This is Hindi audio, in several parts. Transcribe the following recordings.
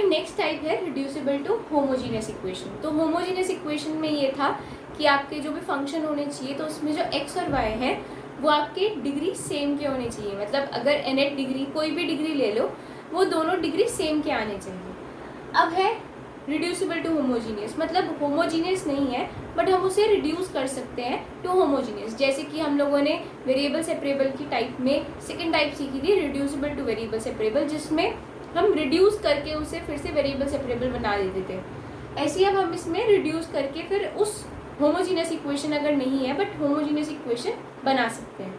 हमारी नेक्स्ट टाइप है रिड्यूसिबल टू होमोजीनियस इक्वेशन। तो होमोजीनियस इक्वेशन में ये था कि आपके जो भी फंक्शन होने चाहिए तो उसमें जो एक्स और वाई है वो आपके डिग्री सेम के होने चाहिए। मतलब अगर nth डिग्री कोई भी डिग्री ले लो वो दोनों डिग्री सेम के आने चाहिए। अब है रिड्यूसिबल टू होमोजीनियस, मतलब होमोजीनियस नहीं है बट हम उसे रिड्यूस कर सकते हैं टू होमोजीनियस। जैसे कि हम लोगों ने वेरिएबल सेपरेबल की टाइप में सेकंड टाइप सीखी थी रिड्यूसिबल टू वेरिएबल सेपरेबल, जिसमें हम रिड्यूस करके उसे फिर से वेरिएबल सेपरेबल बना देते थे। ऐसे ही अब हम इसमें रिड्यूस करके फिर उस होमोजीनियस इक्वेशन अगर नहीं है बट होमोजीनियस इक्वेशन बना सकते हैं।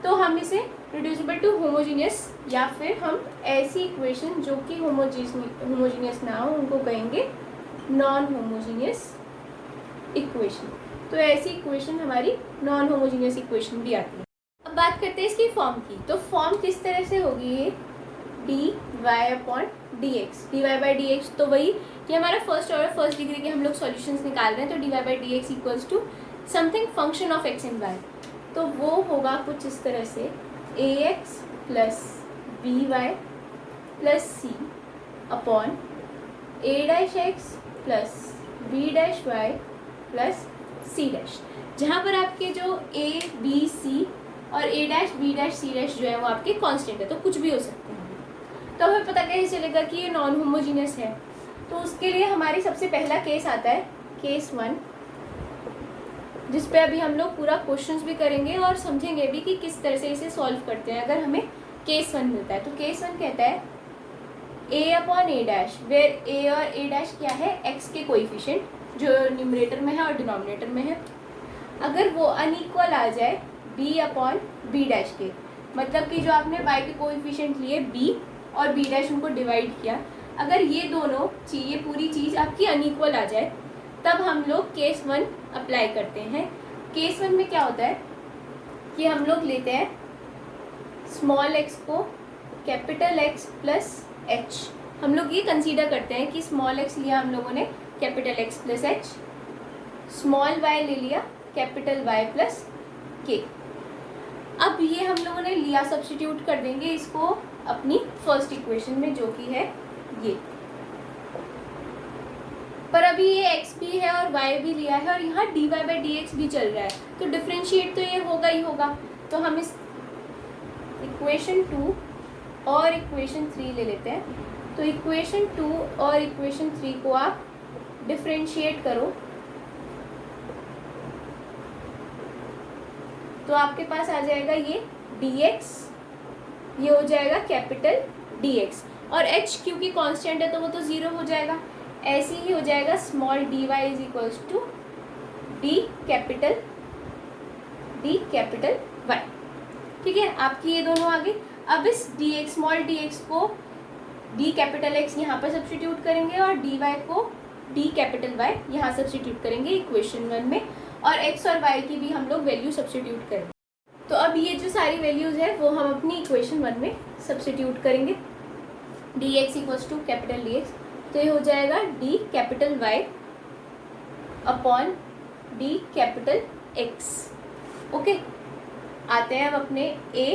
तो हम इसे रिड्यूसिबल टू होमोजीनियस या फिर हम ऐसी इक्वेशन जो कि होमोजीनियस ना हो उनको कहेंगे नॉन होमोजीनियस इक्वेशन। तो ऐसी इक्वेशन हमारी नॉन होमोजीनियस इक्वेशन भी आती है। अब बात करते हैं इसकी फॉर्म की। तो फॉर्म किस तरह से होगी ये D Y upon D x. D Y by D x तो वही कि हमारा फर्स्ट ऑर्डर फर्स्ट डिग्री के हम लोग सॉल्यूशंस निकाल रहे हैं। तो D Y by D x equals to something function of X and Y. तो वो होगा कुछ इस तरह से A X plus B Y plus C upon A dash X plus B dash Y plus C dash, जहाँ पर आपके जो ए बी सी और A dash B dash C dash जो है वो आपके कांस्टेंट है, तो कुछ भी हो सकते हैं। तो हमें पता कैसे चलेगा कि ये नॉन होमोजीनियस है? तो उसके लिए हमारी सबसे पहला केस आता है केस 1, जिस पे अभी हम लोग पूरा क्वेश्चंस भी करेंगे और समझेंगे भी कि किस तरह से इसे सॉल्व करते हैं अगर हमें केस 1 मिलता है। तो केस 1 कहता है ए अपॉन ए डैश, वेयर ए और ए डैश क्या है एक्स के कोएफिशिएंट जो न्यूमरेटर में है और डिनोमिनेटर में है। अगर वो अनइक्वल आ जाए बी अपॉन बी डैश के, मतलब कि जो आपने वाई के कोएफिशिएंट लिए बी और बी डैश उनको डिवाइड किया, अगर ये दोनों चीज़ ये पूरी चीज़ आपकी अनइक्वल आ जाए तब हम लोग केस 1 अप्लाई करते हैं। केस 1 में क्या होता है कि हम लोग लेते हैं स्मॉल एक्स को कैपिटल एक्स प्लस एच। हम लोग ये कंसीडर करते हैं कि स्मॉल एक्स लिया हम लोगों ने capital x plus H, small Y ले लिया कैपिटल वाई प्लस के। अब ये हम लोगों ने लिया, सब्स्टिट्यूट कर देंगे इसको अपनी फर्स्ट इक्वेशन में जो कि है ये। पर अभी ये x भी है और y भी लिया है और यहाँ dy बाई डी एक्स भी चल रहा है, तो डिफ्रेंशिएट तो ये होगा ही होगा। तो हम इस इक्वेशन 2 और इक्वेशन 3 ले लेते हैं। तो इक्वेशन 2 और इक्वेशन 3 को आप डिफ्रेंशिएट करो तो आपके पास आ जाएगा ये dx, ये हो जाएगा कैपिटल dx और h क्योंकि कांस्टेंट है तो वो तो 0 हो जाएगा। ऐसे ही हो जाएगा small dy is equals to d capital y। ठीक है, आपकी ये दोनों आ गई। अब इस dx स्मॉल dx को d कैपिटल x यहाँ पर सब्स्टिट्यूट करेंगे और dy को d कैपिटल y यहाँ सब्स्टिट्यूट करेंगे इक्वेशन 1 में, और x और y की भी हम लोग वैल्यू सब्स्टिट्यूट करेंगे। तो अब ये जो सारी वैल्यूज़ है वो हम अपनी इक्वेशन 1 में सब्स्टिट्यूट करेंगे। dx equals to capital dx, तो ये हो जाएगा d capital y upon d capital x। Okay, आते हैं अब अपने a।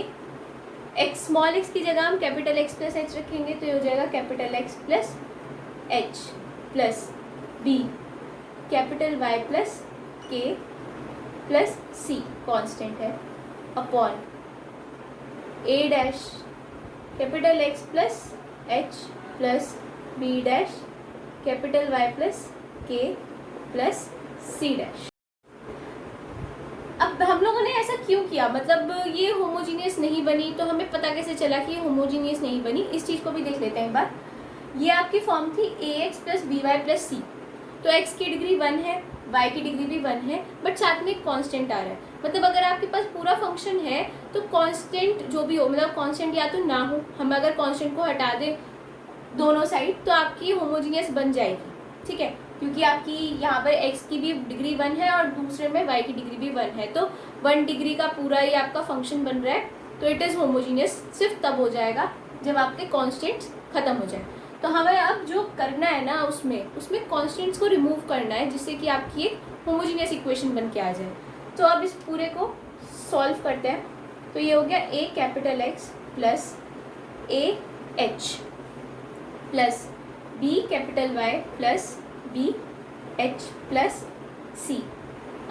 x स्मॉल x की जगह हम कैपिटल x प्लस h रखेंगे तो ये हो जाएगा capital x plus h plus b capital y plus k plus c constant है upon a dash capital x plus h plus b dash capital y plus k plus c dash. अब हम लोगों ने ऐसा क्यों किया, मतलब ये होमोजीनियस नहीं बनी तो हमें पता कैसे चला कि ये होमोजीनियस नहीं बनी, इस चीज़ को भी देख लेते हैं एक बार। ये आपकी फॉर्म थी ax plus B Y plus C, तो x की डिग्री 1 है y की डिग्री भी 1 है बट साथ में एक कांस्टेंट आ रहा है। मतलब अगर आपके पास पूरा फंक्शन है तो कांस्टेंट जो भी हो, मतलब कांस्टेंट या तो ना हो, हम अगर कांस्टेंट को हटा दें दोनों साइड तो आपकी होमोजीनियस बन जाएगी। ठीक है, क्योंकि आपकी यहाँ पर x की भी डिग्री 1 है और दूसरे में y की डिग्री भी 1 है, तो 1 डिग्री का पूरा ही आपका फंक्शन बन रहा है, तो इट इज़ होमोजीनियस सिर्फ तब हो जाएगा जब आपके कॉन्स्टेंट्स ख़त्म हो जाए। तो हमें अब जो करना है ना उसमें कॉन्स्टेंट्स को रिमूव करना है जिससे कि आपकी एक होमोजीनियस इक्वेशन बन के आ जाए। तो अब इस पूरे को सॉल्व करते हैं। तो ये हो गया a capital X plus a h plus B capital Y plus B H plus C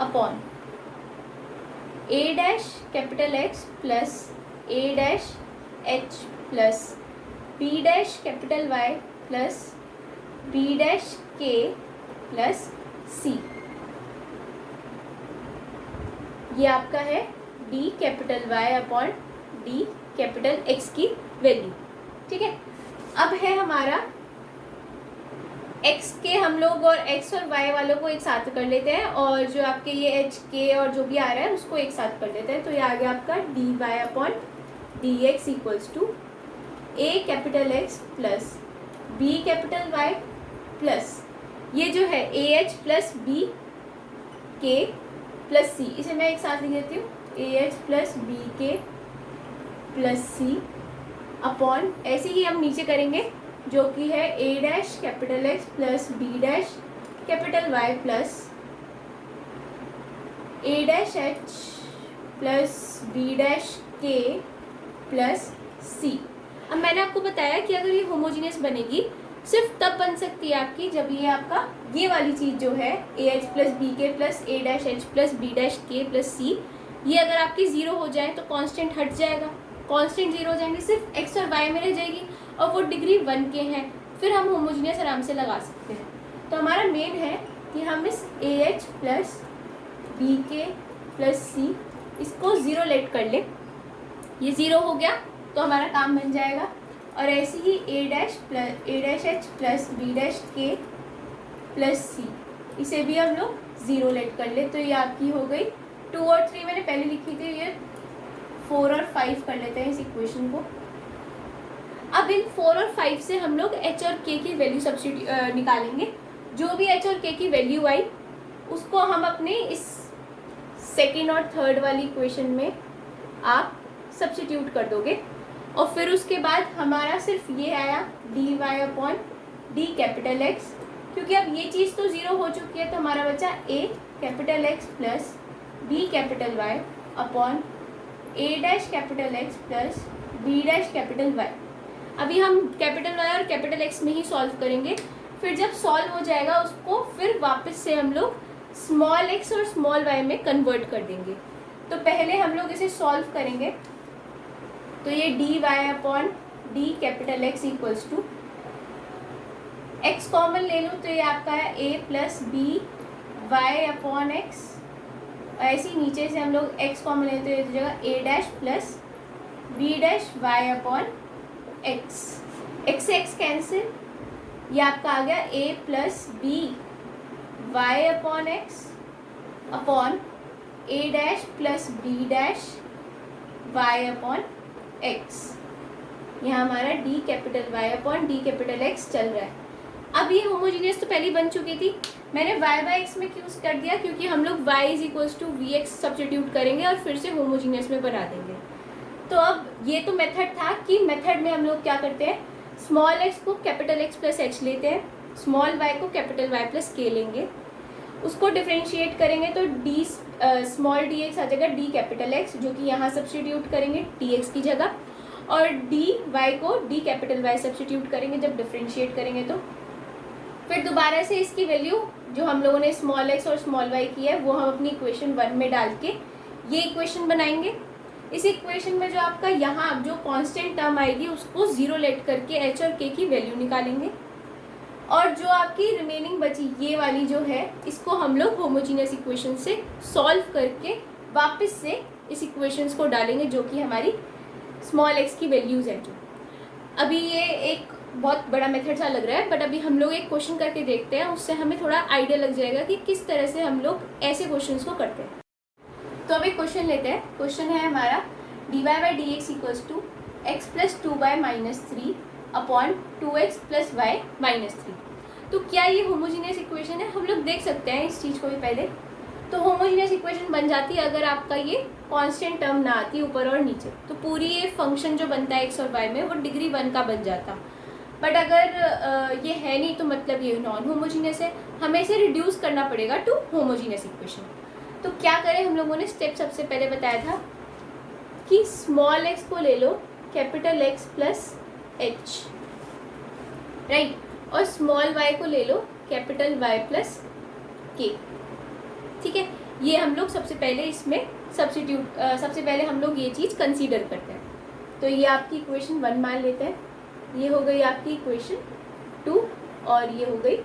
upon A dash capital x plus A dash H plus B dash capital Y plus B dash K plus C. ये आपका है D capital Y upon D capital X की वैल्यू। ठीक है, अब है हमारा x के हम लोग और x और y वालों को एक साथ कर लेते हैं, और जो आपके ये h k और जो भी आ रहा है उसको एक साथ कर लेते हैं। तो ये आ गया आपका D Y upon D x equals to a capital x plus b capital y plus ये जो है A H plus B K plus C, इसे मैं एक साथ लिख देती हूँ, A H plus B K plus C upon ऐसे ही हम नीचे करेंगे जो कि है A dash capital x plus B dash capital Y plus A dash H plus B dash K plus सी। अब मैंने आपको बताया कि अगर ये होमोजीनियस बनेगी सिर्फ तब बन सकती है आपकी जब ये आपका ये वाली चीज़ जो है A H plus B K plus A dash H plus B dash K plus C, ये अगर आपकी ज़ीरो हो जाए तो कांस्टेंट हट जाएगा, कांस्टेंट ज़ीरो हो जाएंगे, सिर्फ एक्स और वाई में रह जाएगी और वो डिग्री 1 के हैं, फिर हम होमोजीनियस आराम से लगा सकते हैं। तो हमारा मेन है कि हम इस ए H plus B K plus सी इसको ज़ीरो लेट कर लें, ये ज़ीरो हो गया तो हमारा काम बन जाएगा। और ऐसे ही A dash H plus B dash K plus C, इसे भी हम लोग ज़ीरो लेट कर ले, तो ये आपकी हो गई 2 और 3 मैंने पहले लिखी थी, ये 4 और 5 कर लेते हैं इस इक्वेशन को। अब इन 4 और 5 से हम लोग एच और के की वैल्यू निकालेंगे। जो भी एच और के की वैल्यू आई उसको हम अपने इस सेकेंड और थर्ड वाली इक्वेशन में आप सब्स्टिट्यूट कर दोगे, और फिर उसके बाद हमारा सिर्फ ये आया D Y upon D capital X, क्योंकि अब ये चीज़ तो ज़ीरो हो चुकी है तो हमारा बचा A capital x plus B capital Y upon A dash capital x plus B dash capital Y. अभी हम कैपिटल वाई और कैपिटल एक्स में ही सॉल्व करेंगे, फिर जब सॉल्व हो जाएगा उसको फिर वापस से हम लोग स्मॉल एक्स और स्मॉल वाई में कन्वर्ट कर देंगे। तो पहले हम लोग इसे सॉल्व करेंगे, तो ये D Y upon D capital x equals to X common ले लूँ तो ये आपका है A plus B Y upon X, और ऐसे ही नीचे से हम लोग एक्स कॉमन लेते तो ये जगह A dash plus B dash Y upon X, X से एक्स कैंसिल, ये आपका आ गया A plus B Y upon X upon A dash plus B dash Y upon X. यहाँ हमारा D capital Y upon D capital X चल रहा है। अब ये होमोजीनियस तो पहले बन चुकी थी, मैंने वाई बाई एक्स में यूज़ कर दिया क्योंकि हम लोग Y is equals to V X substitute करेंगे और फिर से होमोजीनियस में बना देंगे। तो अब ये तो मेथड था कि मेथड में हम लोग क्या करते हैं, स्मॉल एक्स को कैपिटल एक्स प्लस एच लेते हैं, स्मॉल वाई को कैपिटल वाई प्लस के लेंगे, उसको डिफ्रेंशिएट करेंगे तो डी स्मॉल डी एक्स आ जाएगा डी कैपिटल एक्स, जो कि यहाँ सब्स्टिट्यूट करेंगे डी एक्स की जगह, और डी वाई को डी कैपिटल वाई सब्स्टिट्यूट करेंगे जब डिफ्रेंशिएट करेंगे। तो फिर दोबारा से इसकी वैल्यू जो हम लोगों ने स्मॉल एक्स और स्मॉल वाई की है वो हम अपनी इक्वेशन 1 में डाल के ये इक्वेशन बनाएंगे। इस इक्वेशन में जो आपका यहाँ जो कांस्टेंट टर्म आएगी उसको ज़ीरो लेट करके एच और के की वैल्यू निकालेंगे, और जो आपकी रिमेनिंग बची ये वाली जो है इसको हम लोग होमोजीनियस इक्वेशन से सॉल्व करके वापस से इस इक्वेशंस को डालेंगे जो कि हमारी स्मॉल एक्स की वैल्यूज़ हैं। जो अभी ये एक बहुत बड़ा मेथड सा लग रहा है, बट अभी हम लोग एक क्वेश्चन करके देखते हैं, उससे हमें थोड़ा आइडिया लग जाएगा कि किस तरह से हम लोग ऐसे क्वेश्चंस को करते हैं। तो अब एक क्वेश्चन लेते हैं। क्वेश्चन है हमारा D Y by D x equals to X plus 2y minus 3 upon 2x plus Y minus 3। तो क्या ये होमोजीनियस इक्वेशन है? हम लोग देख सकते हैं इस चीज़ को भी पहले। तो होमोजीनियस इक्वेशन बन जाती है अगर आपका ये कांस्टेंट टर्म ना आती ऊपर और नीचे, तो पूरी ये फंक्शन जो बनता है एक्स और वाई में वो डिग्री 1 का बन जाता। बट अगर ये है नहीं तो मतलब ये नॉन होमोजीनियस है, हमें इसे रिड्यूस करना पड़ेगा टू होमोजीनियस इक्वेशन। तो क्या करें, हम लोगों ने स्टेप सबसे पहले बताया था कि स्मॉल एक्स को ले लो capital x plus h, right. और स्मॉल y को ले लो कैपिटल Y प्लस के। ठीक है, ये हम लोग सबसे पहले इसमें सबसे पहले हम लोग ये चीज़ कंसीडर करते हैं। तो ये आपकी इक्वेशन 1 मान लेते हैं, ये हो गई आपकी इक्वेशन 2 और ये हो गई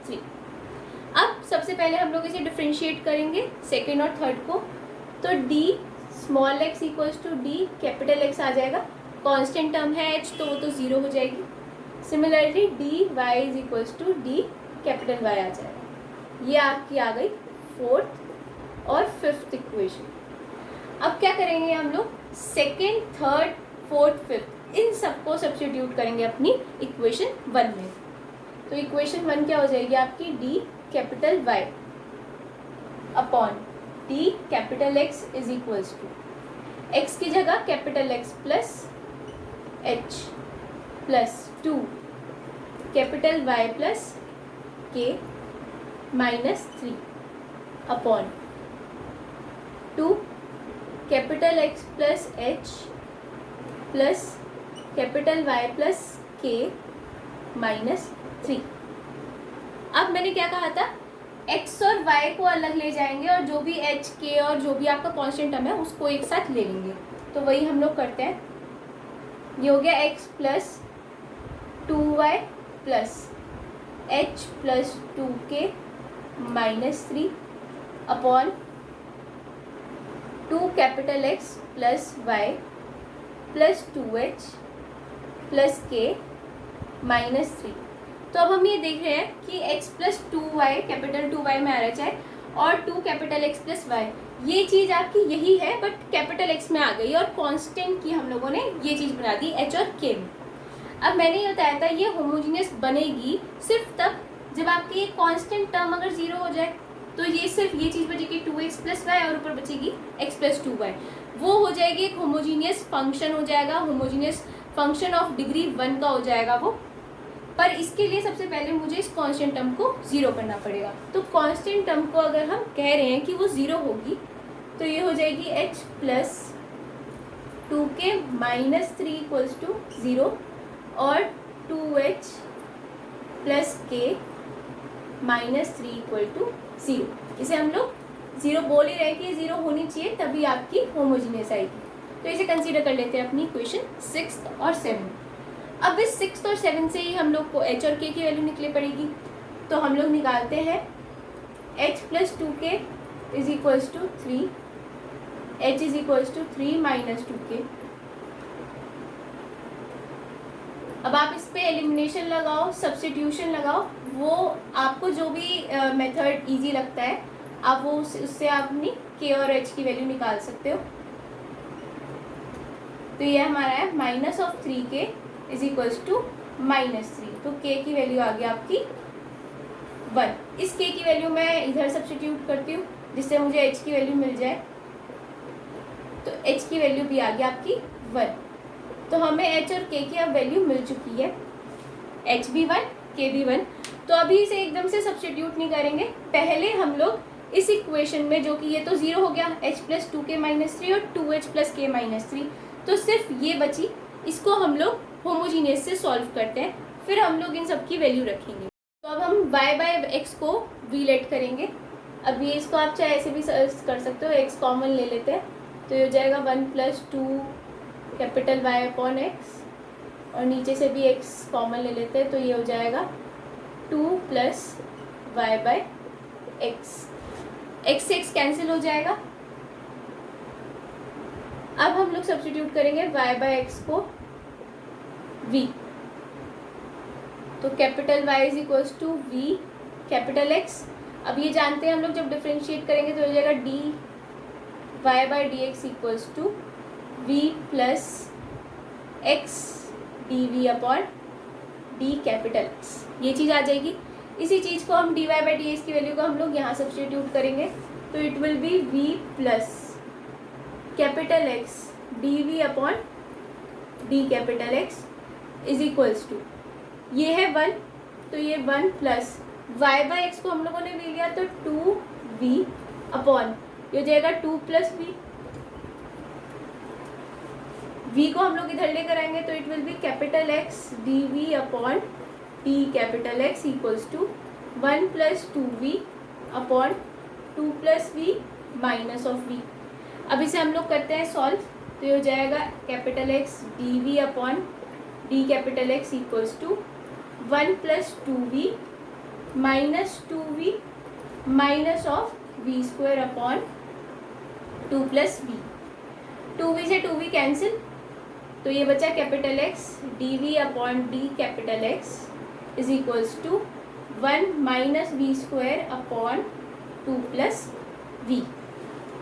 3। अब सबसे पहले हम लोग इसे डिफ्रेंशिएट करेंगे सेकेंड और थर्ड को। तो d small x equals to D capital X आ जाएगा, कांस्टेंट टर्म है h तो वो तो 0 हो जाएगी। Similarly d y is equals to D capital Y आ जाएगा। ये आपकी आ गई फोर्थ और फिफ्थ इक्वेशन। अब क्या करेंगे हम लोग, सेकेंड, थर्ड, फोर्थ, फिफ्थ इन सबको सब्स्टिट्यूट करेंगे अपनी इक्वेशन 1 में। तो इक्वेशन 1 क्या हो जाएगी आपकी, d capital Y upon D capital X is equals to x की जगह capital X plus h plus 2 capital Y plus k minus 3 upon 2 capital X plus h plus capital Y plus k minus 3। अब मैंने क्या कहा था, x और y को अलग ले जाएंगे और जो भी h, k और जो भी आपका कांस्टेंट टर्म है उसको एक साथ ले लेंगे। तो वही हम लोग करते हैं। ये हो गया x plus 2y plus h plus 2k minus 3 upon 2 capital X plus y plus 2h plus k minus 3। तो अब हम ये देख रहे हैं कि x plus 2y capital 2y में आ रहा चाहे और 2 कैपिटल X प्लस y, ये चीज़ आपकी यही है बट कैपिटल X में आ गई और कांस्टेंट की हम लोगों ने ये चीज़ बना दी h और k में। अब मैंने ये बताया था ये होमोजीनियस बनेगी सिर्फ तब जब आपकी ये कांस्टेंट टर्म अगर 0 हो जाए। तो ये सिर्फ ये चीज़ बचेगी 2x प्लस वाई और ऊपर बचेगी x प्लस 2y, वो हो जाएगी एक होमोजीनियस फंक्शन हो जाएगा, होमोजीनियस फंक्शन ऑफ डिग्री 1 का हो जाएगा वो। पर इसके लिए सबसे पहले मुझे इस कांस्टेंट टर्म को 0 करना पड़ेगा। तो कांस्टेंट टर्म को अगर हम कह रहे हैं कि वो 0 होगी तो ये हो जाएगी h plus 2k minus 3 equals to 0 और 2h plus k minus 3 equal to 0। इसे हम लोग 0 बोल ही रहे कि 0 होनी चाहिए तभी आपकी होमोजीनियस आएगी। तो इसे कंसीडर कर लेते हैं अपनी इक्वेशन 6 और 7। अब इस 6 और 7 से ही हम लोग को h और k की वैल्यू निकले पड़ेगी। तो हम लोग निकालते हैं h plus 2k is equals to 3, h is equals to 3 minus 2k। अब आप इस पे एलिमिनेशन लगाओ, सब्स्टिट्यूशन लगाओ, वो आपको जो भी मेथड इजी लगता है आप वो उससे आप अपनी k और h की वैल्यू निकाल सकते हो। तो ये हमारा है minus of 3k is equals to minus 3। तो k की वैल्यू आ गई आपकी 1। इस k की वैल्यू मैं इधर सब्स्टिट्यूट करती हूँ जिससे मुझे h की वैल्यू मिल जाए। तो h की वैल्यू भी आ गई आपकी 1। तो हमें h और k की अब वैल्यू मिल चुकी है, h भी 1 k भी 1। तो अभी इसे एकदम से सब्स्टिट्यूट नहीं करेंगे, पहले हम लोग इस इक्वेशन में जो कि ये तो 0 हो गया h प्लस 2k माइनस 3 और 2h प्लस k माइनस 3, तो सिर्फ ये बची, इसको हम लोग होमोजीनियस से सॉल्व करते हैं, फिर हम लोग इन सब की वैल्यू रखेंगे। तो अब हम y बाय x को v लेट करेंगे। अब ये इसको आप चाहे ऐसे भी कर सकते हो, x कॉमन ले लेते हैं तो ये हो जाएगा 1 plus 2 capital y upon x और नीचे से भी x कॉमन ले लेते हैं तो ये हो जाएगा 2 plus y by x। x से x कैंसिल हो जाएगा। अब हम लोग सब्स्टिट्यूट करेंगे y बाय x को v। तो capital Y is equals to v कैपिटल X। अब ये जानते हैं हम लोग जब डिफ्रेंशिएट करेंगे तो हो जाएगा d y by D x equals to v plus x d v upon D capital X। ये चीज़ आ जाएगी। इसी चीज़ को हम d Y by D x की वैल्यू को हम लोग यहाँ सब्स्टिट्यूट करेंगे तो it will be v plus capital X d v upon D capital X is equals to, ये है 1 तो ये 1 प्लस y बाई एक्स को हम लोगों ने ले लिया तो 2v अपॉन ये हो जाएगा 2 प्लस v को हम लोग इधर लेकर आएंगे तो it will be capital X d v upon D capital x equals to 1 plus 2v upon 2 plus v minus of v. अब इसे हम लोग करते हैं सॉल्व, तो ये हो जाएगा capital x d v upon D capital x equals to 1 plus 2v minus 2v minus of v square upon 2 plus v. 2v से 2v कैंसिल, तो ये बचा capital x d v upon D capital x is equals to 1 minus v square upon 2 plus v.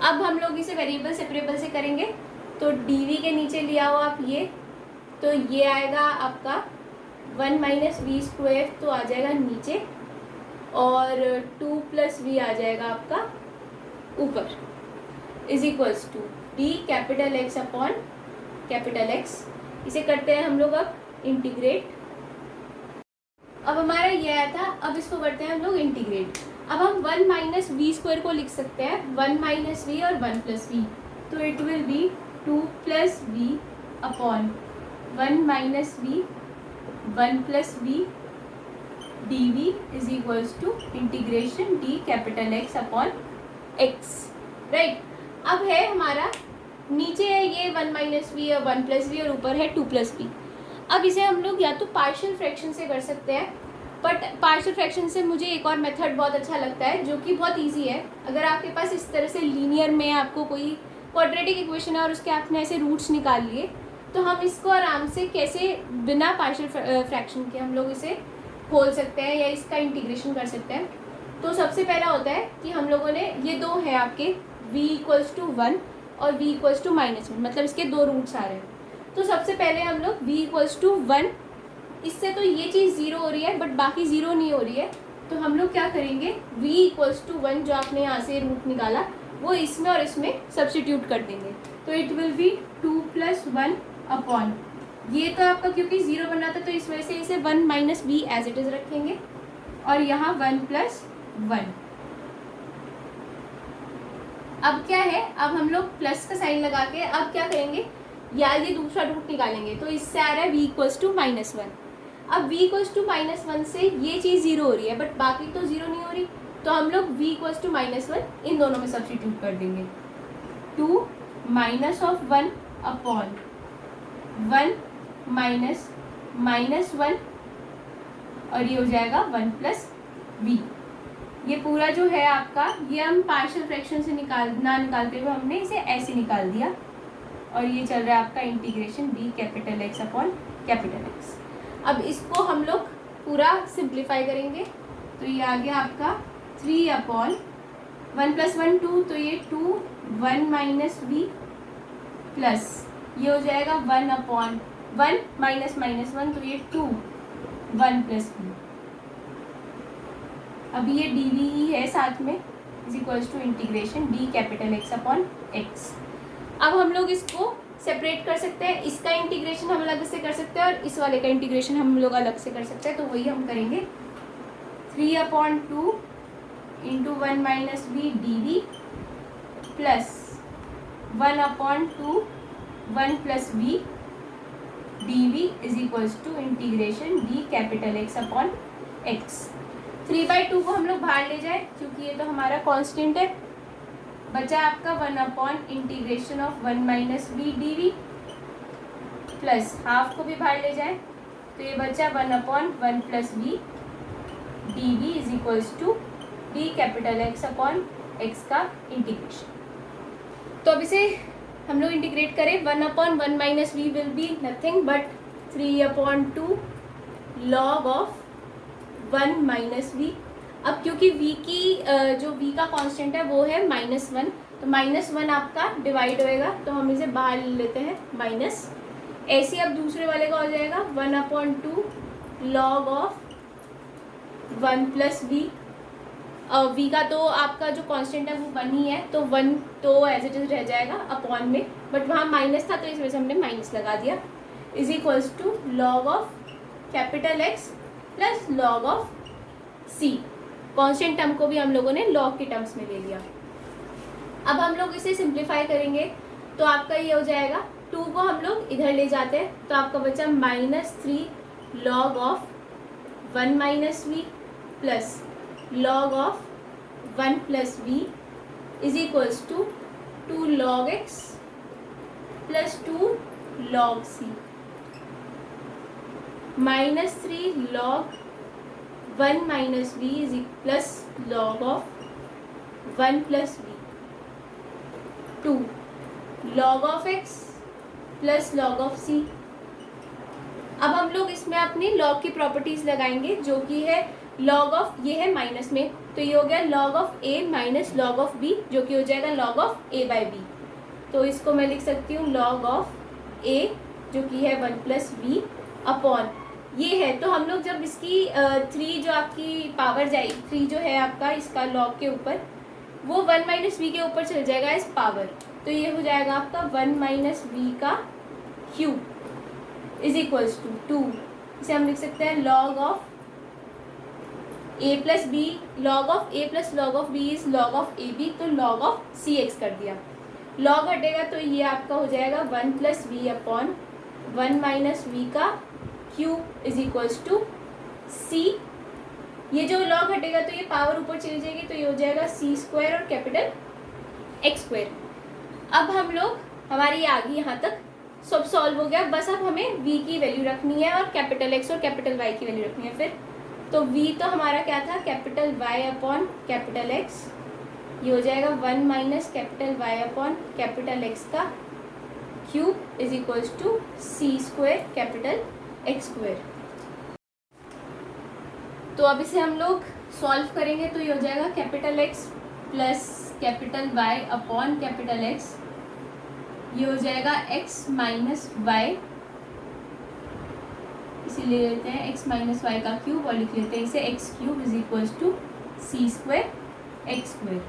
अब हम लोग इसे वेरिएबल सेपरेबल से करेंगे, तो डी वी के नीचे लिया हो आप ये, तो ये आएगा आपका 1 माइनस वी स्क्वायर, तो आ जाएगा नीचे, और 2 प्लस वी आ जाएगा आपका ऊपर, is equals to D capital x upon capital x. इसे करते हैं हम लोग अब इंटीग्रेट। अब हमारा ये आया था, अब इसको करते हैं हम लोग इंटीग्रेट। अब हम 1 माइनस वी स्क्वायर को लिख सकते हैं 1 माइनस वी और 1 प्लस वी, तो it will be 2 plus v upon 1 minus v 1 plus v d v is equals to integration d capital x upon x, right. अब है हमारा नीचे है ये 1 माइनस वी और 1 प्लस वी और ऊपर है 2 प्लस वी। अब इसे हम लोग या तो पार्शियल फ्रैक्शन से कर सकते हैं, बट पार्शियल फ्रैक्शन से मुझे एक और मेथड बहुत अच्छा लगता है जो कि बहुत इजी है। अगर आपके पास इस तरह से लीनियर में आपको कोई क्वाड्रेटिक इक्वेशन है और उसके आपने ऐसे रूट्स निकाल लिए, तो हम इसको आराम से कैसे बिना पार्शियल फ्रैक्शन के हम लोग इसे खोल सकते हैं या इसका इंटीग्रेशन कर सकते हैं। तो सबसे पहला होता है कि हम लोगों ने ये दो है आपके v इक्वल्स टू 1 और v इक्वल्स टू -1, मतलब इसके दो रूट्स आ रहे हैं। तो सबसे पहले हम लोग v इक्वल्स टू 1, इससे तो ये चीज़ 0 हो रही है बट बाकी 0 नहीं हो रही है, तो हम लोग क्या करेंगे v इक्वल्स टू 1 जो आपने यहाँ से रूट निकाला वो इसमें और इसमें सब्स्टिट्यूट कर देंगे, तो it will be 2 plus 1 upon, ये तो आपका क्योंकि 0 बना था तो इस वजह से इसे 1 minus v as it is रखेंगे, और यहाँ 1 प्लस 1। अब क्या है, अब हम लोग प्लस का साइन लगा के अब क्या करेंगे, या ये दूसरा रूट निकालेंगे, तो इससे आ रहा है v इक्वल्स टू -1। अब v इक्वल्स टू -1 से ये चीज़ 0 हो रही है बट बाकी तो 0 नहीं हो रही, तो हम लोग v इक्वल्स टू -1 इन दोनों में सब्स्टिट्यूट कर देंगे, 2 माइनस ऑफ 1 अपॉन 1 माइनस -1, और ये हो जाएगा 1 प्लस v। ये पूरा जो है आपका, ये हम पार्शियल फ्रैक्शन से निकालते हुए हमने इसे ऐसे निकाल दिया, और ये चल रहा है आपका integration d capital x upon capital x. अब इसको हम लोग पूरा सिंप्लीफाई करेंगे, तो ये आ गया आपका 3 अपॉन 1 प्लस 1 2, तो ये 2 1 माइनस वी प्लस ये हो जाएगा 1 अपॉन 1 माइनस -1, तो ये 2 1 प्लस वी। अब ये डी वी ही है साथ में, is equals to integration d capital x upon x. अब हम लोग इसको सेपरेट कर सकते हैं, इसका इंटीग्रेशन हम अलग से कर सकते हैं और इस वाले का इंटीग्रेशन हम लोग अलग से कर सकते हैं, तो वही हम करेंगे। 3 upon 2 into 1 minus v d v plus 1 upon 2 1 plus v d v is equals to integration d capital x upon x. 3/2 को हम लोग बाहर ले जाए क्योंकि ये तो हमारा कांस्टेंट है, बचा आपका 1 upon integration of 1 minus v d v plus half को भी बाहर ले जाए, तो ये बचा 1 upon 1 plus v d v is equals to D capital x upon x का इंटीग्रेशन। तो अब इसे हम लोग इंटीग्रेट करें, 1 upon 1 minus v will be nothing but 3 upon 2 log of 1 minus v. अब क्योंकि v की जो v का कांस्टेंट है वो है -1, तो -1 आपका डिवाइड होएगा, तो हम इसे बाहर ले लेते हैं माइनस, ऐसे अब दूसरे वाले का हो जाएगा 1 upon 2 log of 1 plus v. v का तो आपका जो कांस्टेंट है वो 1 ही है, तो 1 तो एज इट इज रह जाएगा अपॉन में, बट वहाँ माइनस था तो इस वजह से हमने माइनस लगा दिया, is equals to log of capital x plus log of c. Constant term को भी हम लोगों ने लॉग के टर्म्स में ले लिया। अब हम लोग इसे सिंप्लीफाई करेंगे, तो आपका ये हो जाएगा 2 को हम लोग इधर ले जाते हैं, तो आपका बचा -3 log of 1 minus v plus log of 1 plus v is equals to 2 log x plus 2 log c minus 3 log 1 minus v is plus log of 1 plus v 2 log of x plus log of c. अब हम लोग इसमें अपनी लॉग की प्रॉपर्टीज लगाएंगे जो कि है लॉग ऑफ, ये है माइनस में, तो ये हो गया log of a minus log of b जो कि हो जाएगा log of a by b. तो इसको मैं लिख सकती हूँ लॉग ऑफ ए जो कि है 1 प्लस वी अपॉन ये है। तो हम लोग जब इसकी 3 जो आपकी पावर जाएगी, 3 जो है आपका इसका लॉग के ऊपर, वो 1 माइनस वी के ऊपर चल जाएगा इस पावर, तो ये हो जाएगा आपका 1 माइनस वी का क्यूब इज इक्वल्स टू 2। इसे हम लिख सकते हैं log of a plus b, log of a plus log of b is log of a b, तो लॉग ऑफ सी एक्स कर दिया। लॉग हटेगा तो ये आपका हो जाएगा 1 plus v upon 1 minus v का cube is equals to c. ये जो लॉग हटेगा तो ये पावर ऊपर चली जाएगी, तो ये हो जाएगा सी स्क्वायर और कैपिटल एक्स स्क्वायर। अब हम लोग हमारी आ गई यहाँ तक सब सॉल्व हो गया, बस अब हमें v की वैल्यू रखनी है और कैपिटल x और कैपिटल y की वैल्यू रखनी है। फिर तो v तो हमारा क्या था capital y upon capital x, ये हो जाएगा 1 minus capital y upon capital x का cube is equals to c square capital x square. तो अब इसे हम लोग सॉल्व करेंगे तो ये हो जाएगा capital x plus capital y upon capital x, ये हो जाएगा x माइनस वाई, इसे ले लेते हैं x माइनस वाई का क्यूब और लिख लेते हैं इसे x cube is equals to c square x square.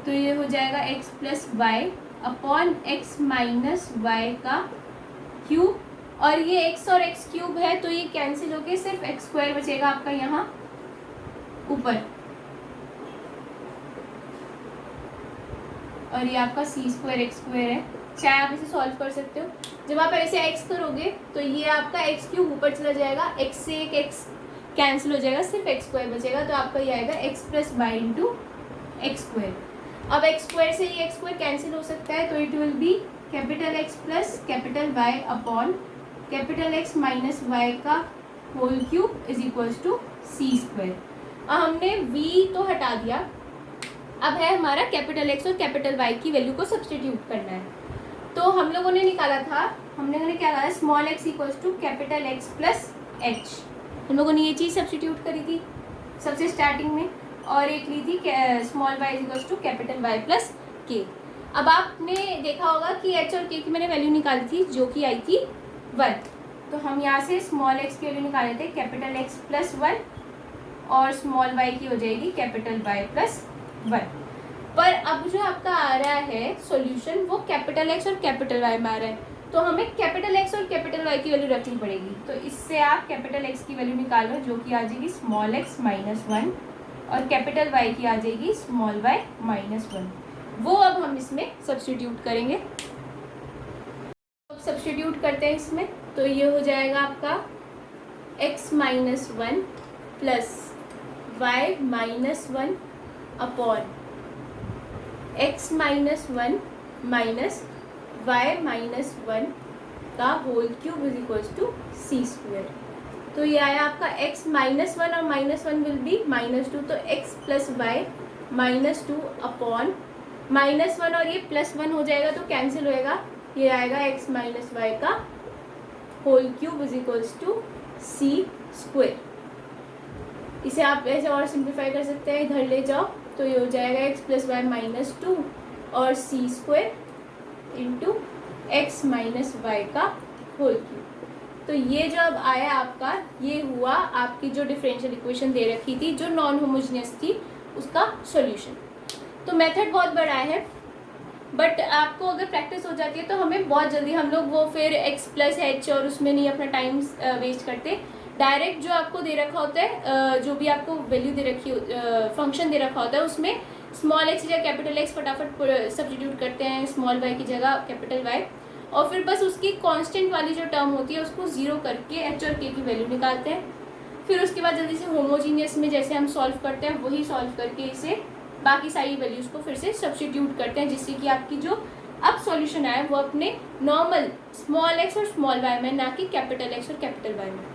तो ये हो जाएगा x plus y upon x minus y का क्यूब, और ये x और x क्यूब है तो ये कैंसिल होके सिर्फ x स्क्वायर बचेगा आपका यहाँ ऊपर, और ये आपका सी स्क्वायर एक्स स्क्वायर है। चाहे आप इसे सॉल्व कर सकते हो, जब आप ऐसे x करोगे तो ये आपका x क्यूब ऊपर चला जाएगा, x से एक x कैंसिल हो जाएगा, सिर्फ x स्क्वायर बचेगा, तो आपका ये आएगा x plus y into x square. अब x स्क्वायर से ये x स्क्वायर कैंसिल हो सकता है, तो it will be capital x plus capital y upon capital x minus y का whole cube is equals to c square. अब हमने v तो हटा दिया, अब है हमारा कैपिटल x और कैपिटल y की वैल्यू को सब्सटीट्यूट करना है। तो हम लोगों ने निकाला था, हमने क्या निकाला, small x equals to capital x plus h. हम लोगों ने ये चीज़ सब्सटीट्यूट करी थी सबसे स्टार्टिंग में, और एक ली थी small y equals to capital y plus k. अब आपने देखा होगा कि h और k की मैंने वैल्यू निकाली थी जो कि आई थी 1, तो हम यहाँ से स्मॉल x की वैल्यू निकाले थे कैपिटल x प्लस 1 और स्मॉल y की हो जाएगी कैपिटल y प्लस 1। पर अब जो आपका आ रहा है सॉल्यूशन वो कैपिटल x और कैपिटल y में आ रहा है, तो हमें कैपिटल x और कैपिटल y की वैल्यू रखनी पड़ेगी। तो इससे आप कैपिटल x की वैल्यू निकाल लो जो कि आ जाएगी स्मॉल x माइनस 1 और कैपिटल y की आ जाएगी स्मॉल y माइनस 1। वो अब हम इसमें सब्सटीट्यूट करेंगे। अब सब्सटीट्यूट करते हैं इसमें, तो ये हो जाएगा आपका x minus 1 plus y minus 1 upon x minus 1 minus y minus 1 का whole cube is equals to c square. तो ये आया आपका x माइनस 1 और माइनस 1 विल बी माइनस 2, तो x plus Y minus 2 upon minus 1 और ये प्लस 1 हो जाएगा तो कैंसिल होएगा, ये आएगा x माइनस वाई का whole cube is equals to c square. इसे आप ऐसे और सिंप्लीफाई कर सकते हैं, इधर ले जाओ तो ये हो जाएगा x प्लस वाई माइनस 2 और c square into x minus y का होल क्यूब। तो ये जो अब आया आपका, ये हुआ आपकी जो डिफरेंशियल इक्वेशन दे रखी थी जो नॉन होमोजेनियस थी उसका सॉल्यूशन। तो मेथड बहुत बड़ा है, बट आपको अगर प्रैक्टिस हो जाती है तो हमें बहुत जल्दी, हम लोग वो फिर x प्लस एच और उसमें नहीं अपना टाइम वेस्ट करते, डायरेक्ट जो आपको दे रखा होता है, जो भी आपको वैल्यू दे रखी फंक्शन दे रखा होता है उसमें स्मॉल एक्स या कैपिटल एक्स फटाफट सब्स्टिट्यूट करते हैं स्मॉल वाई की जगह कैपिटल वाई, और फिर बस उसकी कांस्टेंट वाली जो टर्म होती है उसको जीरो करके एच और के की वैल्यू निकालते हैं। फिर उसके बाद जल्दी से होमोजीनियस में जैसे हम सॉल्व करते हैं वही सॉल्व करके इसे बाकी सारी वैल्यूज़ को फिर से सब्स्टिट्यूट करते हैं, जिससे कि आपकी जो अब सॉल्यूशन आए वो अपने नॉर्मल स्मॉल एक्स और स्मॉल वाई में, ना कि कैपिटल एक्स और कैपिटल वाई में।